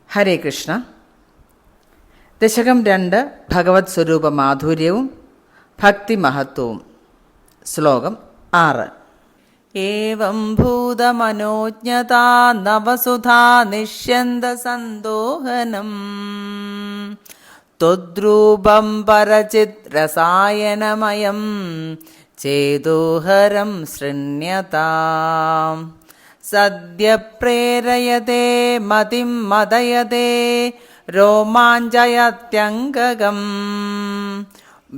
ഹരേ കൃഷ്ണ. ദശകം 2 ഭഗവത് സ്വരൂപ മാധുര്യവും ഭക്തി മഹത്വവും. ശ്ലോകം 6. ഏവം ഭൂതമനോജ്ഞതാ നവസുധാ നിഷ്യന്ത സന്തോഹനം ത്വദ്രൂപം പരചിത് രസായനമയം ചേതോഹരം ശൃണ്യതാം സദ്യ പ്രേരയതേ മതിം മദയതേ രോമാഞ്ചയത്യംഗകം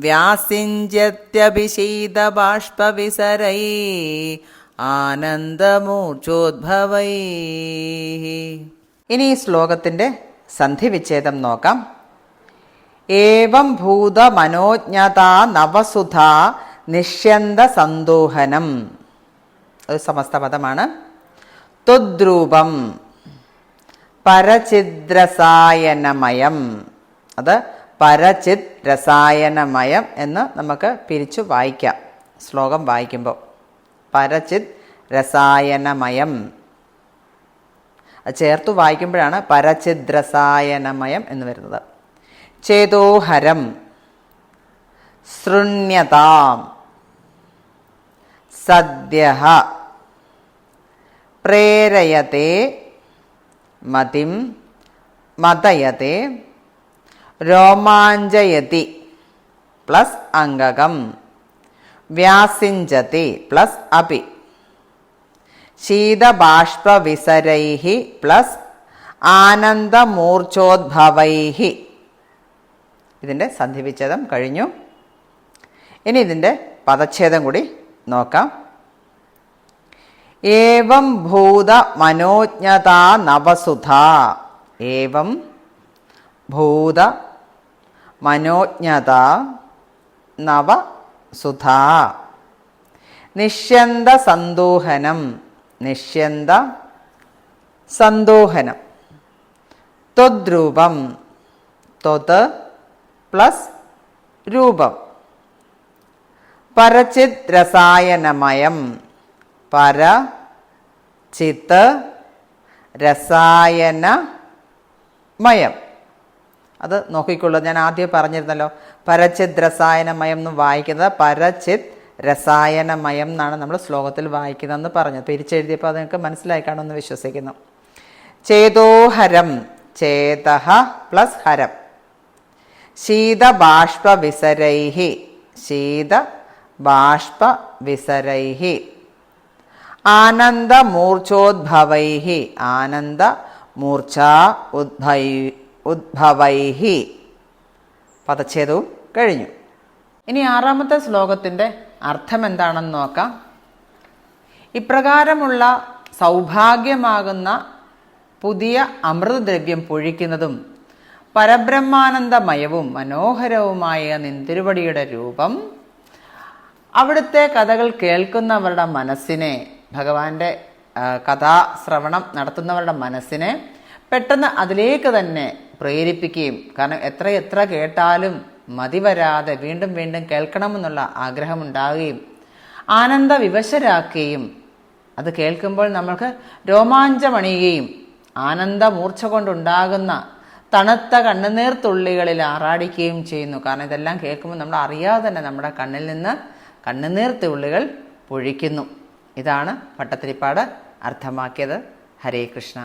വ്യാസിഞ്ചത്യഭിഷീദബാഷ്പവിസരൈ ആനന്ദമൂർച്ഛോദ്ഭവൈ. ഇനി ഈ ശ്ലോകത്തിൻ്റെ സന്ധിവിച്ഛേദം നോക്കാം. ഏവം ഭൂത മനോജ്ഞതാ നവസുധ നിഷ്യന്ത സന്തോഹനം. അത് സമസ്ത പദമാണ്. ത്വദ്രൂപം പരചിദ്രസായനമയം. അത് പരചിത് രസായനമയം എന്ന് നമുക്ക് പിരിച്ചു വായിക്കാം. ശ്ലോകം വായിക്കുമ്പോൾ പരചിത് രസായനമയം അത് ചേർത്തു വായിക്കുമ്പോഴാണ് പരചിദ്രസായനമയം എന്ന് വരുന്നത്. ചേതോഹരം ശൃണ്യതാം സദ്യഃ പ്രേരയതേ മതിം മദയതേ രോമാഞ്ചയതി പ്ലസ് അംഗകം വ്യാസിഞ്ചതി പ്ലസ് അപി ശീതബാഷ്പവിസരൈഹി പ്ലസ് ആനന്ദമൂർച്ഛോദ്ഭവൈഹി. ഇതിൻ്റെ സന്ധിവിച്ഛേദം കഴിഞ്ഞു. ഇനി ഇതിൻ്റെ പദച്ഛേദം കൂടി നോക്കാം. ഏവം ഭൂത മനോജ്ഞതാ നവസുധ. ഏവം ഭൂത മനോജ്ഞതാ നവസുധ നിഷ്യന്ത സന്തോഹനം. നിഷ്യന്ത സന്തോഹനം. ത്വദ്രൂപം. ത്വത് പ്ലസ് രൂപം. പരചിത് രസായനമയം. പരചിത് രസായനമയം. അത് നോക്കിക്കൊള്ളൂ. ഞാൻ ആദ്യം പറഞ്ഞിരുന്നല്ലോ, പരചിത് രസായനമയം എന്ന് വായിക്കുന്നത് പരചിത് രസായനമയം എന്നാണ് നമ്മൾ ശ്ലോകത്തിൽ വായിക്കുന്നതെന്ന് പറഞ്ഞു. പിരിച്ചെഴുതിയപ്പോൾ അത് നിങ്ങൾക്ക് മനസ്സിലായി കാണുമെന്ന് വിശ്വസിക്കുന്നു. ചേതോഹരം. ചേതഃ പ്ലസ് ഹരം. ശീതബാഷ്പവിസരൈഹി. ശീതബാഷ്പവിസരൈഹി ആനന്ദമൂർച്ഛോദ്ഭവൈഹി. ആനന്ദമൂർച്ഛാ ഉദ്ഭവൈഹി. പദച്ഛേദവും കഴിഞ്ഞു. ഇനി 6ാമത്തെ ശ്ലോകത്തിൻ്റെ അർത്ഥം എന്താണെന്ന് നോക്കാം. ഇപ്രകാരമുള്ള സൗഭാഗ്യമാകുന്ന പുതിയ അമൃതദ്രവ്യം പൊഴിക്കുന്നതും പരബ്രഹ്മാനന്ദമയവും മനോഹരവുമായ നിന്തിരുവടിയുടെ രൂപം അവിടുത്തെ കഥകൾ കേൾക്കുന്നവരുടെ മനസ്സിനെ, ഭഗവാന്റെ കഥാശ്രവണം നടത്തുന്നവരുടെ മനസ്സിനെ പെട്ടെന്ന് അതിലേക്ക് തന്നെ പ്രേരിപ്പിക്കുകയും, കാരണം എത്ര കേട്ടാലും മതി വരാതെ വീണ്ടും വീണ്ടും കേൾക്കണമെന്നുള്ള ആഗ്രഹമുണ്ടാവുകയും ആനന്ദവിവശരാക്കുകയും അത് കേൾക്കുമ്പോൾ നമ്മൾക്ക് രോമാഞ്ചമണിയുകയും ആനന്ദമൂർച്ഛ കൊണ്ടുണ്ടാകുന്ന തണുത്ത കണ്ണുനീർത്തുള്ളികളിൽ ആറാടിക്കുകയും ചെയ്യുന്നു. കാരണം ഇതെല്ലാം കേൾക്കുമ്പോൾ നമ്മൾ അറിയാതെ തന്നെ നമ്മുടെ കണ്ണിൽ നിന്ന് കണ്ണുനീർത്തുള്ളികൾ പൊഴിക്കുന്നു. ഇതാണ് ഭട്ടതിരിപ്പാട് അർത്ഥമാക്കിയത്. ഹരേ കൃഷ്ണ.